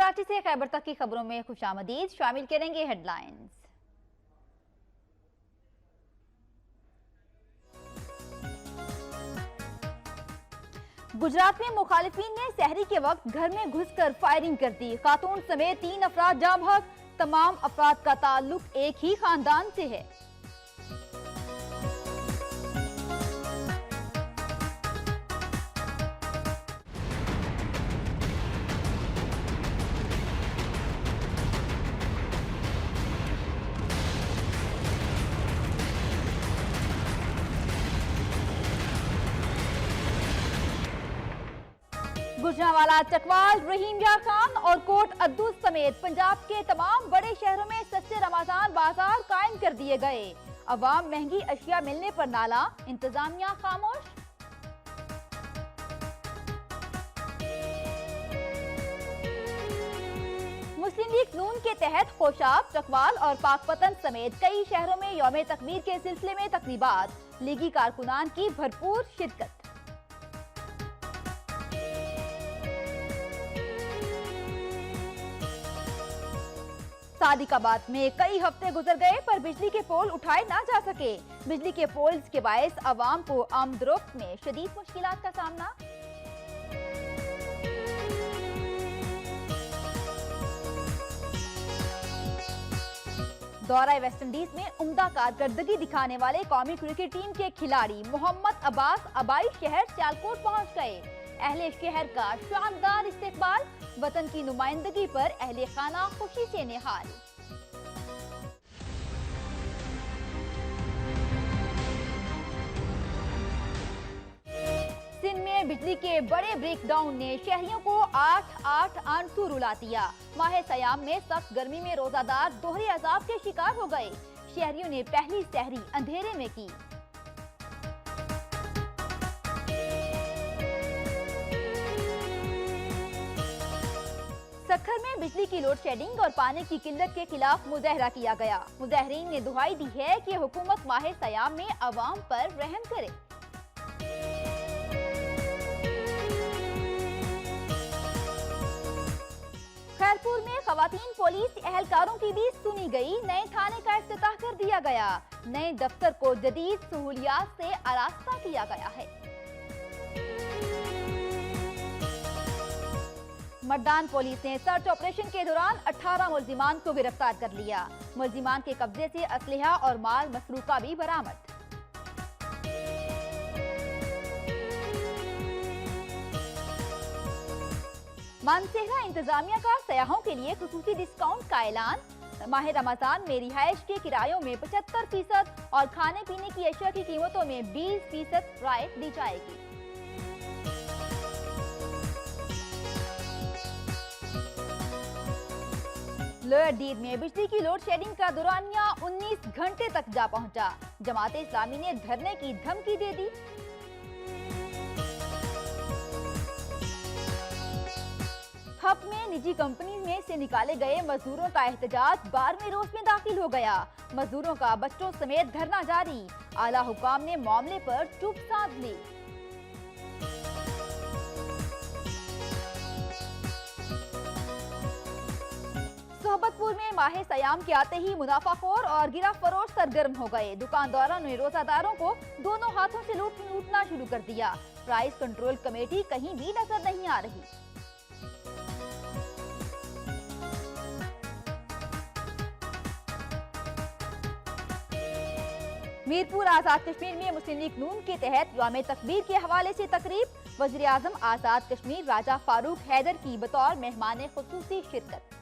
कराची से खैबर तक की खबरों में खुशामदीद। शामिल करेंगे हेडलाइंस। गुजरात में मुखालिफिन ने सहरी के वक्त घर में घुसकर फायरिंग कर दी। खातून समेत 3 अफराद जाँ बहक। तमाम अफराद का ताल्लुक एक ही खानदान से है। गुजरांवाला, चकवाल, रहीमयार खान और कोट अद्दू समेत पंजाब के तमाम बड़े शहरों में सस्ते रमजान बाजार कायम कर दिए गए। अवाम महंगी अशिया मिलने पर नाला, इंतजामिया खामोश। मुस्लिम लीग नून के तहत खोशाब, चकवाल और पाकपतन समेत कई शहरों में यौम तकबीर के सिलसिले में तकरीबात। लीगी कारकुनान की भरपूर शिरकत। सादिकाबाद में कई हफ्ते गुजर गए पर बिजली के पोल उठाए ना जा सके। बिजली के पोल्स के बायस अवाम को आमदोरफ्त में शदीद मुश्किलात का सामना। दौरा वेस्ट इंडीज में उम्दा कारकर्दगी दिखाने वाले कौमी क्रिकेट टीम के खिलाड़ी मोहम्मद अब्बास आबाई शहर सियालकोट पहुंच गए। अहले शहर का शानदार इस्तकबाल। वतन की नुमाइंदगी पर अहले खाना खुशी से निहाल। सिंध में बिजली के बड़े ब्रेकडाउन ने शहरियों को 8-8 आंसू रुला दिया। माह सयाम में सख्त गर्मी में रोजादार दोहरे अजाब के शिकार हो गए। शहरियों ने पहली सहरी अंधेरे में की। सखर में बिजली की लोड शेडिंग और पानी की किल्लत के खिलाफ मुजाहरा किया गया। मुजाहरीन ने दुहाई दी है कि हुकूमत माह सयाम में अवाम पर रहम करे। खैरपुर में खवातीन पुलिस एहलकारों की भी सुनी गई। नए थाने का इफ्तिताह कर दिया गया। नए दफ्तर को जदीद सहूलियात से आरास्ता किया गया है। मर्दान पुलिस ने सर्च ऑपरेशन के दौरान 18 मुल्जिमान को गिरफ्तार कर लिया। मुल्जिमान के कब्जे से असलहा और माल मसरूका भी बरामद। मानसेहरा इंतजामिया का सयाहों के लिए खुसूसी डिस्काउंट का ऐलान। माह रमजान में रिहाइश के किरायों में 75% और खाने पीने की अशिया की कीमतों में 20% राहत दी जाएगी। लोअर दीद में बिजली की लोड शेडिंग का दौरानिया 19 घंटे तक जा पहुंचा। जमात इस्लामी ने धरने की धमकी दे दी। हब में निजी कंपनी में से निकाले गए मजदूरों का एहतजाज 12वें रोज में दाखिल हो गया। मजदूरों का बच्चों समेत धरना जारी। आला हुकाम ने मामले पर चुप साध ली। सोहबतपुर में माह सयाम के आते ही मुनाफाखोर और गिरा फरोश सरगर्म हो गए। दुकानदारों ने रोजादारों को दोनों हाथों से लूटना शुरू कर दिया। प्राइस कंट्रोल कमेटी कहीं भी नजर नहीं आ रही। मीरपुर आजाद कश्मीर में मुस्लिम लीग नून के तहत यौम तकबीर के हवाले से तकरीब। वज़ीर आज़म आजाद कश्मीर राजा फारूक हैदर की बतौर मेहमान खुसूसी शिरकत।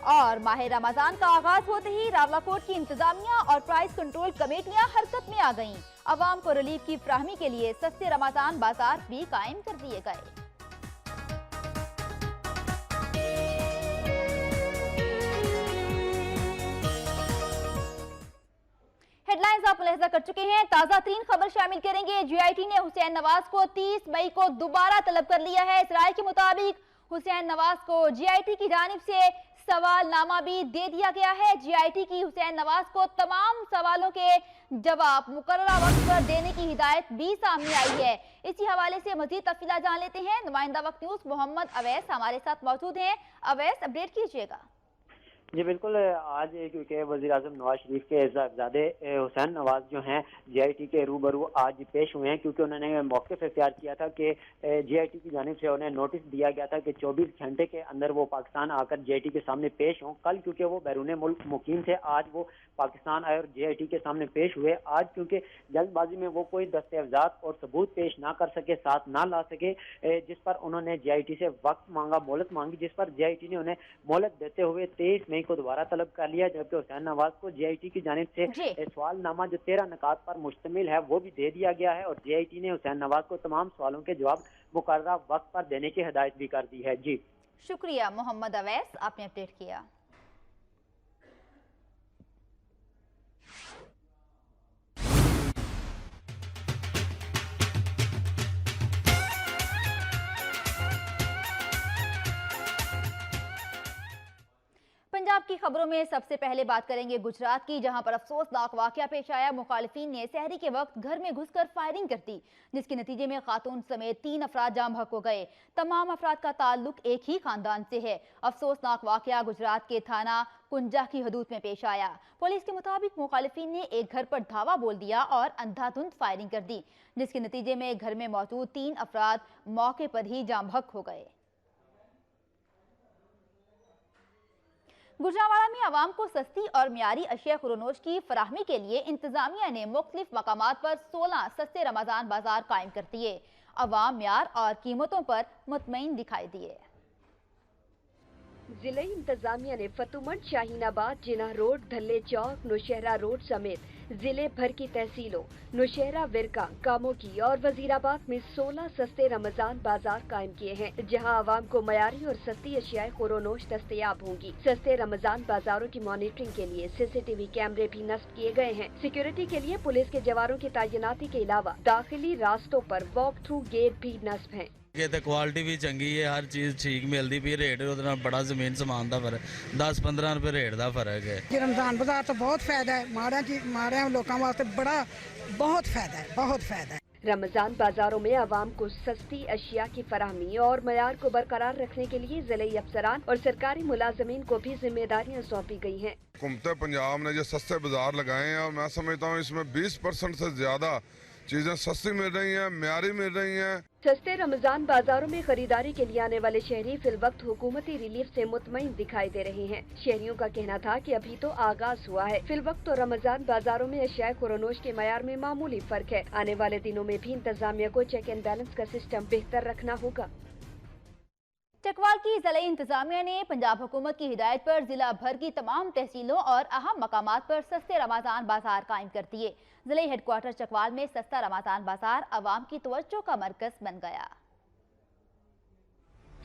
और माह रमजान का आगाज होते ही रावलाकोट की इंतजामिया और प्राइस कंट्रोल कमेटियां हरकत में आ गईं। अवाम को रिलीफ की फराहमी के लिए सस्ते रमजान बाजार भी कायम कर दिए गए। हेडलाइंस आप मुलाहिजा कर चुके हैं। ताजा तरीन खबर शामिल करेंगे। GIT ने हुसैन नवाज को 30 मई को दोबारा तलब कर लिया है। इस राय के मुताबिक हुसैन नवाज को GIT की जानिब से सवाल नामा भी दे दिया गया है। जीआईटी की हुसैन नवाज को तमाम सवालों के जवाब मुकर्ररा वक्त पर देने की हिदायत भी सामने आई है। इसी हवाले से मजीद तफसीलात जान लेते हैं। नुमाइंदा वक्त न्यूज़ मोहम्मद अवैस हमारे साथ मौजूद हैं। अवैस, अपडेट कीजिएगा। जी बिल्कुल, आज क्योंकि वज़ीर-ए-आज़म नवाज शरीफ के साहबजादे हुसैन नवाज जो हैं जीआईटी के रूबरू आज पेश हुए हैं, क्योंकि उन्होंने मौक़िफ़ इख्तियार किया था कि जीआईटी की जानिब से उन्हें नोटिस दिया गया था कि 24 घंटे के अंदर वो पाकिस्तान आकर जीआईटी के सामने पेश हों। कल क्योंकि वो बैरून मुल्क मुकीम थे, आज वो पाकिस्तान आए और जीआईटी के सामने पेश हुए। आज क्योंकि जल्दबाजी में वो कोई दस्तावेज़ात और सबूत पेश ना कर सके, साथ ना ला सके, जिस पर उन्होंने जीआईटी से वक्त मांगा, मोहलत मांगी, जिस पर जीआईटी ने उन्हें मोहलत देते हुए 23 मई को दोबारा तलब कर लिया। जबकि हुसैन नवाज को जीआईटी की जानिब से सवाल नामा जो 13 निकात पर मुश्तमिल है वो भी दे दिया गया है और जीआईटी ने हुसैन नवाज को तमाम सवालों के जवाब मुकर्ररा वक्त पर देने की हिदायत भी कर दी है। जी शुक्रिया मोहम्मद अवैस, आपने अपडेट किया। पंजाब की खबरों में सबसे पहले बात करेंगे गुजरात की, जहां पर अफसोसनाक वाकया पेश आया। मुखालिफिन ने सहरी के वक्त घर में घुसकर फायरिंग कर दी, जिसके नतीजे में खातून समेत 3 अफराद जाम बहक हो गए। तमाम अफराद का ताल्लुक एक ही खानदान से है। अफसोसनाक वाकया गुजरात के थाना कुंजा की हदूद में पेश आया। पुलिस के मुताबिक मुखालिफिन ने एक घर पर धावा बोल दिया और अंधाधुंध फायरिंग कर दी, जिसके नतीजे में घर में मौजूद 3 अफराद मौके पर ही जाम बहक हो गए। गुजरांवाला में आवाम को सस्ती और मियारी अशिया खुरोनोश की फराहमी के लिए इंतजामिया ने मुख्तलिफ मकामात पर 16 सस्ते रमजान बाजार कायम कर दिए। अवाम मियार और कीमतों पर मुतमईन दिखाई दिए। जिले इंतजामिया ने फतुमठ, शाहीनाबाद, जिना रोड, धल्ले चौक, नौशहरा रोड समेत जिले भर की तहसीलों नौशहरा, विरका, कामोकी और वजीराबाद में 16 सस्ते रमजान बाजार कायम किए हैं, जहां आवाम को मयारी और सस्ती अशियाए खुरोनोश दस्तयाब होंगी। सस्ते रमजान बाजारों की मॉनिटरिंग के लिए सीसीटीवी कैमरे भी नस्ब किए गए हैं। सिक्योरिटी के लिए पुलिस के जवानों की तैनाती के अलावा दाखिली रास्तों पर वॉक थ्रू गेट भी नस्ब हैं। क्वालिटी भी चंगी है, हर चीज ठीक मिलती भी, रेट बड़ा जमीन समान का फर्क 10-15 रुपए रेट का फर्क है। रमजान बाजार तो बहुत फायदा है, माड़े लोगों वास्ते बहुत फायदा है, बहुत फायदा है। रमजान बाजारों में आवाम को सस्ती अशिया की फराहमी और मयार को बरकरार रखने के लिए जिले अफसरान और सरकारी मुलाजमीन को भी जिम्मेदारियां सौंपी गई हैं। हुकूमत पंजाब ने जो सस्ते बाजार लगाए हैं और मैं समझता हूँ इसमें 20% से ज्यादा चीजें सस्ती मिल रही हैं, म्यारी मिल रही हैं। सस्ते रमजान बाजारों में खरीदारी के लिए आने वाले शहरी फिलवक्त हुकूमती रिलीफ से मुतमईन दिखाई दे रहे हैं। शहरियों का कहना था कि अभी तो आगाज हुआ है। फिलवक्त तो रमजान बाजारों में अशियाए खुरोनोश के मयार में मामूली फर्क है। आने वाले दिनों में भी इंतजामिया को चेक एंड बैलेंस का सिस्टम बेहतर रखना होगा। चकवाल की जिला इंतजामिया ने पंजाब हुकूमत की हिदायत पर जिला भर की तमाम तहसीलों और अहम मकामात पर सस्ते रमजान बाजार कायम कर दिए। जिला हेडक्वार्टर चकवाल में सस्ता रमजान बाजार अवाम की तवज्जो का मरकज बन गया।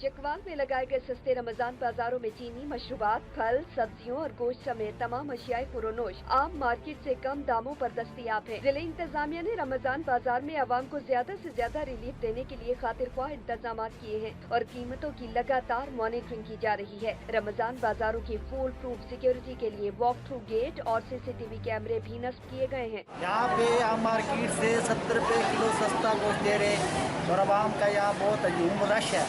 चकवाल में लगाए गए सस्ते रमजान बाजारों में चीनी, मशरूबात, फल, सब्जियों और गोश्त समेत तमाम अशियाए खुरोनोश आम मार्केट से कम दामों पर दस्तयाब है। जिले इंतजामिया ने रमजान बाजार में आवाम को ज्यादा से ज्यादा रिलीफ देने के लिए खातिर ख्वाह इंतजाम किए हैं और कीमतों की लगातार मॉनिटरिंग की जा रही है। रमजान बाजारों की फुल प्रूफ सिक्योरिटी के लिए वॉक थ्रू गेट और सीसीटीवी कैमरे भी नस्ब किए गए हैं। यहाँ पे आम मार्केट से 70 रुपए किलो सस्ता गोश्त दे रहे और आवाम का यहाँ बहुत हजूम रश है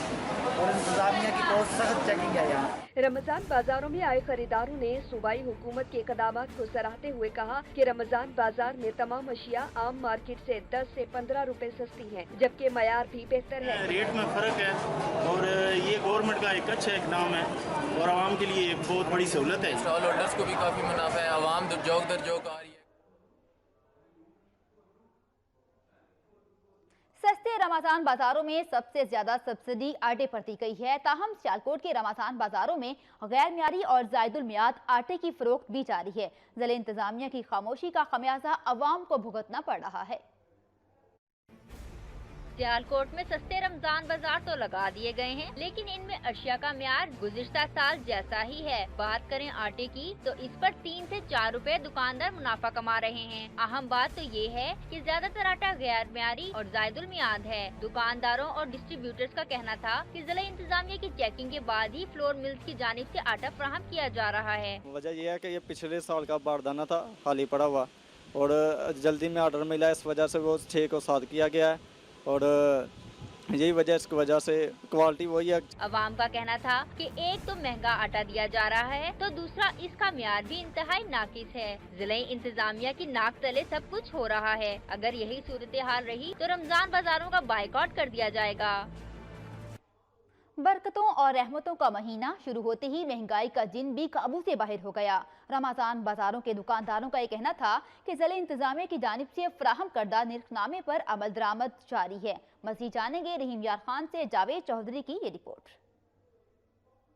और इंतजामिया की बहुत सख्त चेकिंग है यहाँ। रमजान बाजारों में आए खरीदारों ने सूबाई हुकूमत के इक़दामात को सराहते हुए कहा कि रमजान बाजार में तमाम अशिया आम मार्केट से 10 से 15 रुपए सस्ती हैं, जबकि मयार भी बेहतर है। रेट में फर्क है और ये गवर्नमेंट का एक अच्छा इक़दाम है और आवाम के लिए एक बहुत बड़ी सहूलत है। स्टॉल होल्डर्स को भी काफी मुनाफा है, आवाम जोक दर जोक आ रही है। सस्ते रमजान बाजारों में सबसे ज्यादा सब्सिडी आटे पर दी गई है। ताहम सियालकोट के रमजान बाजारों में गैर मियारी और जायदुल मियाद आटे की फरोख्त भी जारी है। जिले इंतजामिया की खामोशी का खमियाजा अवाम को भुगतना पड़ रहा है। सियालकोट में सस्ते रमजान बाजार तो लगा दिए गए हैं, लेकिन इनमें अशिया का म्यार गुज़िश्ता साल जैसा ही है। बात करें आटे की तो इस पर 3 से 4 रुपए दुकानदार मुनाफा कमा रहे हैं। अहम बात तो ये है कि ज्यादातर आटा गैर म्यारी और जायदुल मियाद है। दुकानदारों और डिस्ट्रीब्यूटर्स का कहना था कि जिला इंतजामिया की चेकिंग के बाद ही फ्लोर मिल्स की जानिब से आटा फराहम किया जा रहा है। वजह यह है कि ये पिछले साल का बारदाना था खाली पड़ा हुआ और जल्दी में ऑर्डर मिला, इस वजह से वो 6 को 7 किया गया है और यही वजह, इसकी वजह से क्वालिटी वही है। अवाम का कहना था कि एक तो महंगा आटा दिया जा रहा है तो दूसरा इसका म्यार भी इंतहाई नाकिस है। जिला इंतजामिया की नाक तले सब कुछ हो रहा है। अगर यही सूरत हाल रही तो रमजान बाजारों का बाइकआउट कर दिया जाएगा। बरकतों और रहमतों का महीना शुरू होते ही महंगाई का जिन भी काबू से बाहर हो गया। रमजान बाजारों के दुकानदारों का ये कहना था कि जिला इंतजामिया की जानिब से फराहम करदा निर्खनामे पर अमल दरामद जारी है। मज़ीद जानेंगे रहीम यार खान से जावेद चौधरी की ये रिपोर्ट।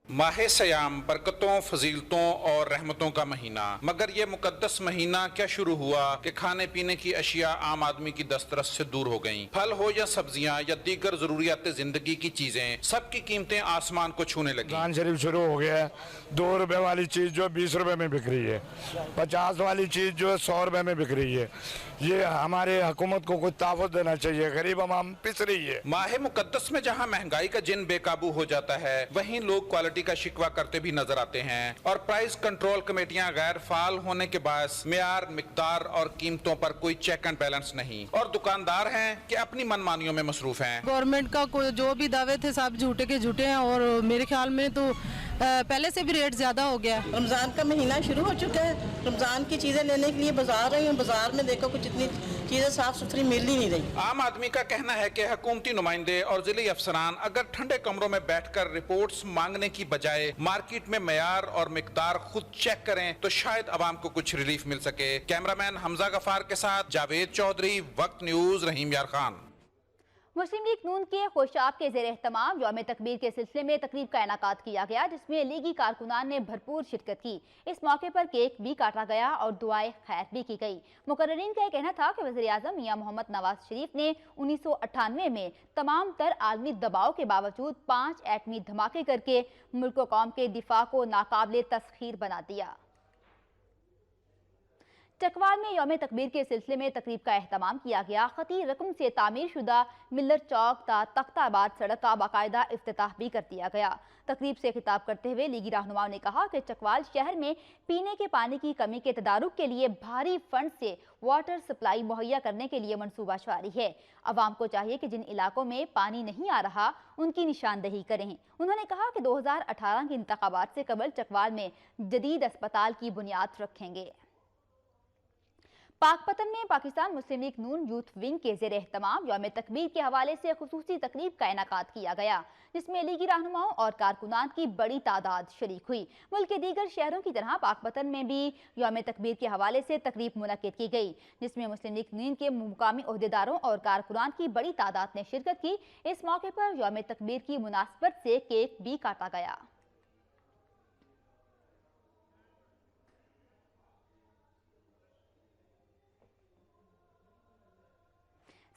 माहे सयाम बरकतों, फजीलतों और रहमतों का महीना, मगर ये मुकद्दस महीना क्या शुरू हुआ कि खाने पीने की अशिया आम आदमी की दस्तरस से दूर हो गईं। फल हो या सब्जियां या दीगर जरूरियात जिंदगी की चीजें, सबकी कीमतें आसमान को छूने लगी। रमजान शरीफ शुरू हो गया है। 2 रुपए वाली चीज जो 20 रुपए में बिक रही है, 50 वाली चीज जो है 100 रुपए में बिक रही है। ये हमारे हुकूमत को कुछ ताफत देना चाहिए, गरीब आवाम पिस रही है। माहे मुकद्दस में जहाँ महंगाई का जिन बेकाबू हो जाता है, वहीं लोग क्वालिटी का शिकवा करते भी नजर आते हैं और प्राइस कंट्रोल कमेटियां गैर फाल होने के बायस म्यार, मिकदार और कीमतों पर कोई चेक एंड बैलेंस नहीं और दुकानदार हैं कि अपनी मनमानियों में मसरूफ हैं। गवर्नमेंट का जो भी दावे थे सब झूठे के झूठे हैं और मेरे ख्याल में तो पहले से भी रेट ज्यादा हो गया। रमजान का महीना शुरू हो चुका है, रमजान की चीजें लेने के लिए बाजार आई हूँ। बाजार में देखो कुछ इतनी चीजें साफ सुथरी मिल ही नहीं रही। आम आदमी का कहना है कि हुकूमती नुमाइंदे और जिले अफसरान अगर ठंडे कमरों में बैठकर रिपोर्ट्स मांगने की बजाय मार्केट में मयार और मिकदार खुद चेक करें तो शायद आवाम को कुछ रिलीफ मिल सके। कैमरामैन हमजा गफार के साथ जावेद चौधरी, वक्त न्यूज, रहीम यार खान। मुस्लिम लीग नून के खुशाब के ज़ेर एहतमाम यौम तकबीर के सिलसिले में तकरीब का इनेकाद किया गया, जिसमें लीगी कारकुनान ने भरपूर शिरकत की। इस मौके पर केक भी काटा गया और दुआए खैर भी की गई। मुकर्ररीन का कहना था कि वज़ीर आज़म मियां मोहम्मद नवाज शरीफ ने 1998 में तमाम तर आलमी दबाव के बावजूद 5 एटमी धमाके करके मुल्क व कौम के दिफा को नाकाबिले तस्खीर बना दिया। चकवाल में यौम तकबीर के सिलसिले में तकरीब का एहतमाम किया गया। खती रकम से तामीर शुदा मिल्लर चौक तख्ताबाद सड़क का बाकायदा इफ्तिताह भी कर दिया गया। तकरीब से खिताब करते हुए लीगी रहनुमाओं ने कहा कि चकवाल शहर में पीने के पानी की कमी के तदारुक के लिए भारी फंड से वाटर सप्लाई मुहैया करने के लिए मनसूबा जारी है। अवाम को चाहिए कि जिन इलाकों में पानी नहीं आ रहा उनकी निशानदही करें। उन्होंने कहा कि 2018 के इंतखाबात से कबल चकवाल में जदीद अस्पताल की बुनियाद रखेंगे। पाकपतन में पाकिस्तान मुस्लिम लीग नून यूथ विंग के ज़ेर एहतमाम यौम तकबीर के हवाले से खुसूसी तकरीब का इनेकाद किया गया, जिसमें लीगी रहनुमाओं और कारकुनान की बड़ी तादाद शरीक हुई। मुल्क के दीगर शहरों की तरह पाकपतन में भी यौम तकबीर के हवाले से तकरीब मुनक्किद की गई, जिसमें मुस्लिम लीग नून के मुकामी ओहदेदारों और कारकुनान की बड़ी तादाद ने शिरकत की। इस मौके पर यौम तकबीर की मुनासबत से केक भी काटा गया।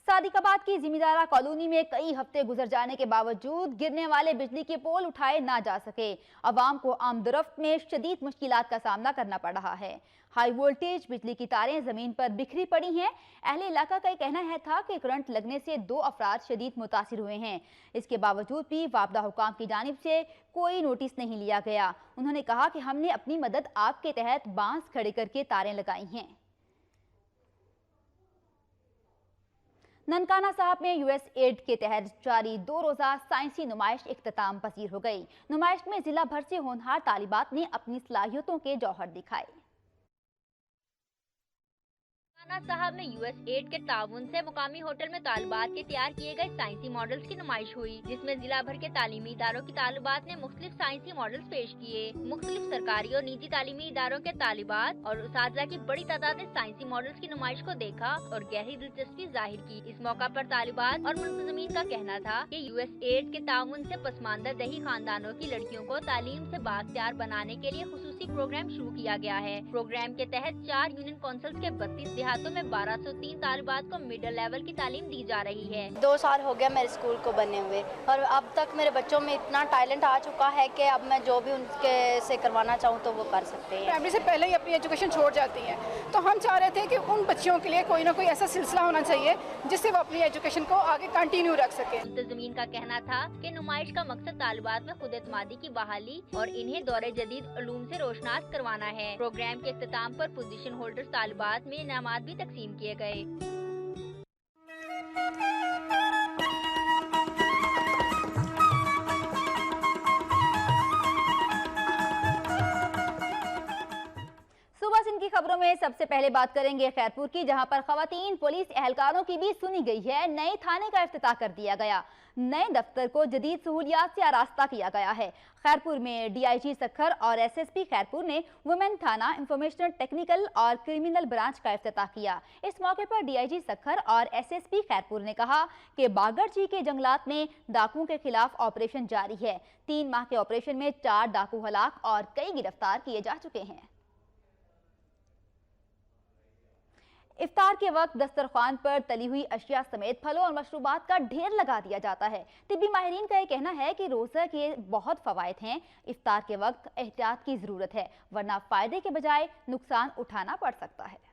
सादिकाबाद की जिमीदारा कॉलोनी में कई हफ्ते गुजर जाने के बावजूद गिरने वाले बिजली के पोल उठाए ना जा सके। अवाम को आमदरफ्त में शदीद मुश्किलात का सामना करना पड़ रहा है। हाई वोल्टेज बिजली की तारें जमीन पर बिखरी पड़ी हैं। अहले इलाका का कहना था कि करंट लगने से 2 अफराद शदीद मुतासिर हुए हैं। इसके बावजूद भी वापदा हुकाम की जानिब से कोई नोटिस नहीं लिया गया। उन्होंने कहा कि हमने अपनी मदद आपके तहत बांस खड़े करके तारें लगाई हैं। ननकाना साहब में USAID के तहत जारी 2 रोज़ा साइंसी नुमाइश इख्तिताम पसीर हो गई। नुमाइश में जिला भर से होनहार तालिबात ने अपनी सलाहियतों के जौहर दिखाए। ननकाना साहब में USAID के ताउन से मुकामी होटल में तालिबात के तैयार किए गए साइंसी मॉडल्स की नुमाइश हुई, जिसमें जिला भर के तालीमी इदारों की तालिबात ने मुख्तलिफ साइंसी मॉडल्स पेश किए। मुख्तलिफ सरकारी और निजी तालीमी इदारों के तालिबात और उस्तादा की बड़ी तादाद ने साइंसी मॉडल्स की नुमाइश को देखा और गहरी दिलचस्पी जाहिर की। इस मौका पर तालिबात और मुंतजमीन का कहना था कि USAID के ताउन से पसमानदा दही खानदानों की लड़कियों को तालीम से बाख्तियार बनाने के लिए खुसूसी प्रोग्राम शुरू किया गया है। प्रोग्राम के तहत 4 यूनियन काउंसिल के 32 देहाती नफसियातों में 1203 तालिबात को मिडिल लेवल की तालीम दी जा रही है। 2 साल हो गया मेरे स्कूल को बने हुए और अब तक मेरे बच्चों में इतना टैलेंट आ चुका है कि अब मैं जो भी उनके से करवाना चाहूँ तो वो कर सकते हैं। प्राइमरी से पहले ही अपनी एजुकेशन छोड़ जाती हैं, तो हम चाह रहे थे कि उन बच्चियों के लिए कोई ना कोई ऐसा सिलसिला होना चाहिए जिससे वो अपनी एजुकेशन को आगे कंटिन्यू रख सके। मुंतज़मीन का कहना था कि नुमाइश का मकसद तालिबात में खुद एतमादी की बहाली और इन्हें दौरे जदीद उलूम से रोशनास करवाना है। प्रोग्राम के इख्तिताम पर पोजीशन होल्डर्स तालिबात में इनामात भी तकसीम किए गए। सुबह सिंह की खबरों में सबसे पहले बात करेंगे खैरपुर की, जहां पर खवातीन पुलिस एहलकारों की भी सुनी गई है। नए थाने का इफ्तिताह कर दिया गया। नए दफ्तर को जदीद सहूलियात से आरास्ता किया गया है। खैरपुर में डीआईजी सखर और एसएसपी खैरपुर ने वुमेन थाना, इंफॉर्मेशनल, टेक्निकल और क्रिमिनल ब्रांच का इफ्तिताह किया। इस मौके पर डीआईजी सखर और एसएसपी खैरपुर ने कहा कि बागड़ची के जंगलात में डाकुओं के खिलाफ ऑपरेशन जारी है। 3 माह के ऑपरेशन में 4 डाकू हलाक और कई गिरफ्तार किए जा चुके हैं। इफ्तार के वक्त दस्तरखान पर तली हुई अशिया समेत फलों और मशरूबात का ढेर लगा दिया जाता है। तिब्बी माहिरीन का यह कहना है कि रोज़ा के बहुत फवायद हैं। इफ्तार के वक्त एहतियात की ज़रूरत है, वरना फ़ायदे के बजाय नुकसान उठाना पड़ सकता है।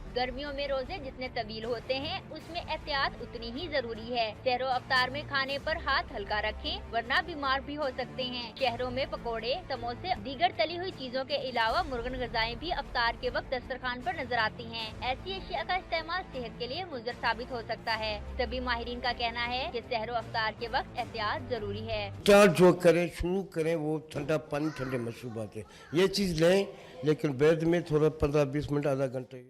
गर्मियों में रोजे जितने तवील होते हैं उसमें एहतियात उतनी ही जरूरी है। सहरो अफ्तार में खाने पर हाथ हल्का रखें, वरना बीमार भी हो सकते हैं। शहरों में पकोड़े, समोसे, दीगर तली हुई चीजों के अलावा मुर्गन गजाएं भी अफ्तार के वक्त दस्तरखान पर नजर आती हैं। ऐसी अशिया का इस्तेमाल सेहत के लिए मुज़र साबित हो सकता है। तभी माहिरीन का कहना है कि सहरो अफ्तार के वक्त एहतियात जरूरी है। इफ्तार जो करें, शुरू करें वो ठंडा पानी, ठंडे मशरूबात है, ये चीज लें, लेकिन बाद में थोड़ा 15-20 मिनट, आधा घंटे।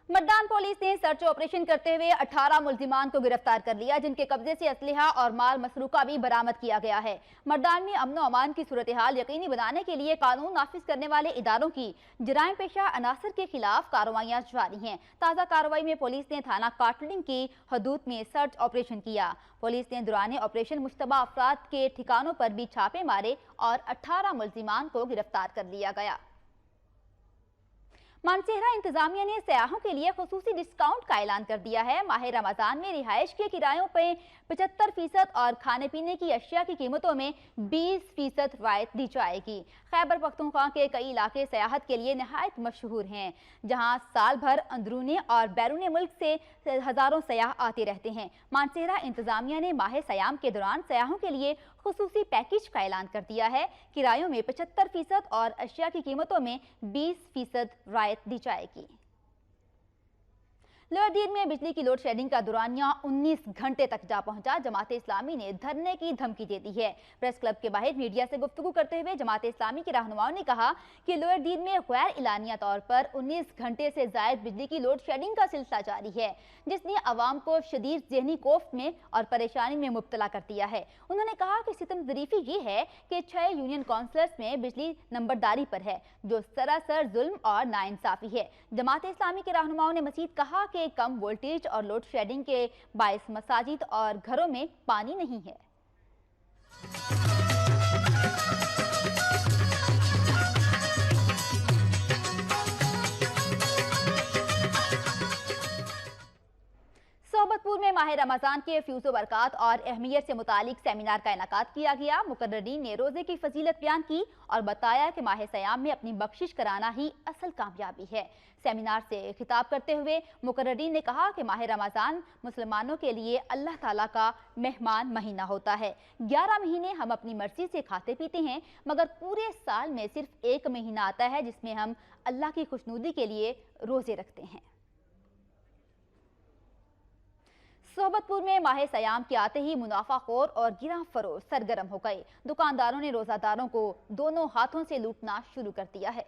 मर्दान पुलिस ने सर्च ऑपरेशन करते हुए 18 मुल्जिमान को गिरफ्तार कर लिया, जिनके कब्जे से असलहा और माल मसरूका भी बरामद किया गया है। मर्दान में अमन अमान की सूरत हाल यकीनी बनाने के लिए कानून नाफिज करने वाले इदारों की जराइम पेशा अनासर के खिलाफ कार्रवाइयां जारी हैं। ताज़ा कार्रवाई में पुलिस ने थाना काटलिंग की हदूद में सर्च ऑपरेशन किया। पुलिस ने दौरान ऑपरेशन मुश्तबा अफराद के ठिकानों पर भी छापे मारे और 18 मुल्जिमान को गिरफ्तार कर लिया गया। मानसेहरा इंतजामिया ने सयाहों के लिए खुसूसी डिस्काउंट का ऐलान कर दिया है। माह रमजान में रिहाइश के किरायों पर 75% और खाने पीने की अशिया की कीमतों में 20% रियायत दी जाएगी। खैबर पख्तूनख्वा के कई इलाके सयाहत के लिए नहायत मशहूर हैं, जहां साल भर अंदरूनी और बैरून मुल्क से हजारों सयाह आते रहते हैं। मानसेहरा इंतजामिया ने माह सयाम के दौरान सयाहों के लिए खुसूसी पैकेज का ऐलान कर दिया है। किरायों में 75% और अशिया की कीमतों में 20% रियायत दी जाएगी। लोअर दीर में बिजली की लोड शेडिंग का दौरानिया 19 घंटे तक जा पहुंचा। जमात इस्लामी ने धरने की धमकी दे दी है। प्रेस क्लब के बाहर मीडिया से गुफ्तगू करते हुए जमात इस्लामी के रहनुमाओं ने कहा कि लोअर दीर में गैर इलानिया तौर पर 19 घंटे से जायद बिजली की लोड शेडिंग का सिलसिला जारी है, जिसने अवाम को शदीद ज़हनी कोफ्त में और परेशानी में मुब्तला कर दिया है। उन्होंने कहा कि सितम ज़रीफ़ी ये है कि 6 यूनियन काउंसलर्स में बिजली नंबरदारी पर है, जो सरासर जुल्म और नाइंसाफ़ी है। जमात इस्लामी के रहनुमाओं ने मज़ीद कहा कि कम वोल्टेज और लोड शेडिंग के बायस मसाजिद और घरों में पानी नहीं है। सोबतपुर में माह रमजान के फ्यूज़ो बरक़ात और अहमियत से मुतालिक सेमिनार का इनेकाद किया गया। मुकर्ररीन ने रोज़े की फजीलत बयान की और बताया कि माह सयाम में अपनी बख्शिश कराना ही असल कामयाबी है। सेमिनार से खिताब करते हुए मुकर्ररीन ने कहा कि माह रमजान मुसलमानों के लिए अल्लाह ताला का मेहमान महीना होता है। 11 महीने हम अपनी मर्जी से खाते पीते हैं, मगर पूरे साल में सिर्फ 1 महीना आता है जिसमें हम अल्लाह की खुशनुदी के लिए रोजे रखते हैं। सोबतपुर में माह सयाम के आते ही मुनाफाखोर और गिरा फरोश सरगर्म हो गए। दुकानदारों ने रोजादारों को दोनों हाथों से लूटना शुरू कर दिया है।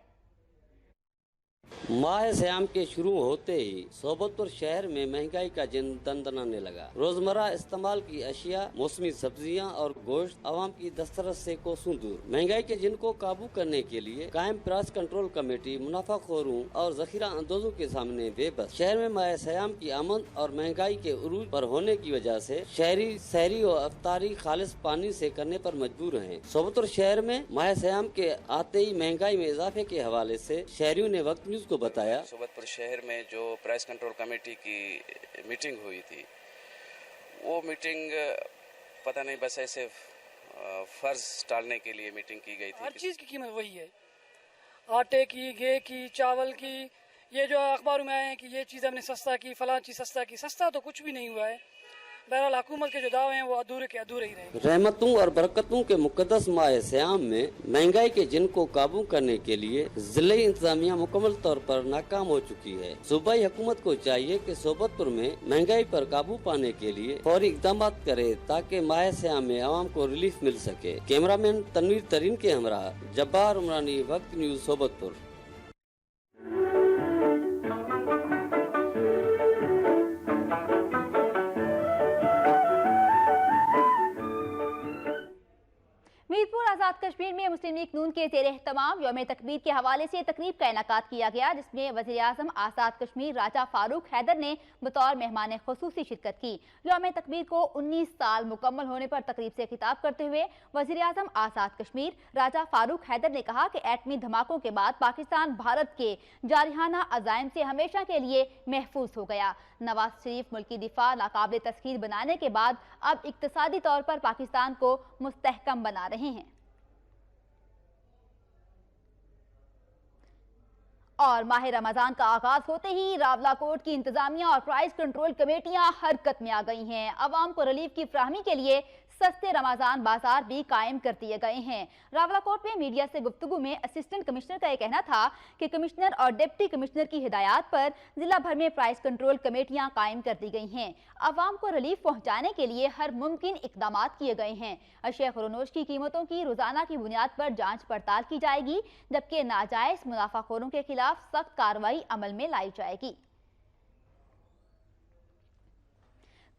माह सयाम के शुरू होते ही सोबतपुर शहर में महंगाई का जिन दंदनाने लगा। रोजमर्रा इस्तेमाल की अशिया, मौसमी सब्जियां और गोश्त आवाम की दस्तरस से कोसों दूर। महंगाई के जिन को काबू करने के लिए कायम प्राइस कंट्रोल कमेटी मुनाफाखोरों और जखीरा अंदोजों के सामने बेबस। शहर में माह सयाम की आमद और महंगाई के उरूज पर होने की वजह से शहरी सहरी और अफ्तारी खालिस पानी से करने पर मजबूर हैं। सोबतपुर शहर में माह सयाम के आते ही महंगाई में इजाफे के हवाले से शहरियों ने वक्त न्यूज को बताया। सोबतपुर शहर में जो प्राइस कंट्रोल कमेटी की मीटिंग हुई थी, वो मीटिंग पता नहीं बस ऐसे फर्ज टालने के लिए मीटिंग की गई थी। हर चीज़ की कीमत वही है, आटे की, घी की, चावल की। ये जो अखबारों में आए हैं कि ये चीज़ हमने सस्ता की, फलां चीज़ सस्ता की, सस्ता तो कुछ भी नहीं हुआ है। बहरहाल हुकूमत के जो दावे हैं वो अधूरे के अधूरे ही रहे। रहमतों और बरकतों के मुकद्दस माह सयाम में महंगाई के जिन को काबू करने के लिए जिले इंतजामिया मुकम्मल तौर पर नाकाम हो चुकी है। सूबाई हुकूमत को चाहिए कि सोबतपुर में महंगाई पर काबू पाने के लिए फौरी इकदाम करे ताकि माह सयाम में आवाम को रिलीफ मिल सके। कैमरामैन तनवीर तरीन के हमरा जब्बार उमरानी, वक्त न्यूज, सोबतपुर। मीरपुर आज़ाद कश्मीर में मुस्लिम लीग नून के ज़ेर एहतमाम यौम तकबीर के हवाले से तकरीब का इनेकाद किया गया, जिसमें वज़ीर आज़म आज़ाद कश्मीर राजा फारूक हैदर ने बतौर मेहमान खुसूसी शिरकत की। यौम तकबीर को 19 साल मुकम्मल होने पर तकरीब से खिताब करते हुए वज़ीर आज़म आज़ाद कश्मीर राजा फारूक हैदर ने कहा कि एटमी धमाकों के बाद पाकिस्तान भारत के जारहाना अज़ाइम से हमेशा के लिए महफूज हो गया। नवाज शरीफ मुल्की दिफा नाकाबिल तस्खीर बनाने के बाद अब इक्तिसादी तौर पर पाकिस्तान को मुस्तहकम बना रहे हैं। और माह रमजान का आगाज होते ही रावलाकोट की इंतजामिया और प्राइस कंट्रोल कमेटियां हरकत में आ गई हैं। अवाम को रिलीफ की फराहमी के लिए सस्ते रमजान बाजार भी कायम कर दिए गए हैं। रावलाकोट में मीडिया से गुफ्तगू में असिस्टेंट कमिश्नर का यह कहना था कि कमिश्नर और डिप्टी कमिश्नर की हिदायत पर जिला भर में प्राइस कंट्रोल कमेटियां कायम कर दी गई हैं। अवाम को रिलीफ पहुंचाने के लिए हर मुमकिन इकदाम किए गए हैं। अशिया खुरोनोश की कीमतों की रोजाना की बुनियाद पर जांच पड़ताल की जाएगी, जबकि नाजायज मुनाफाखोरों के खिलाफ सख्त कार्रवाई अमल में लाई जाएगी।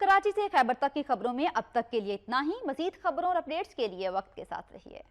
कराची से खैबर तक की खबरों में अब तक के लिए इतना ही। मजीद खबरों और अपडेट्स के लिए वक्त के साथ रहिए।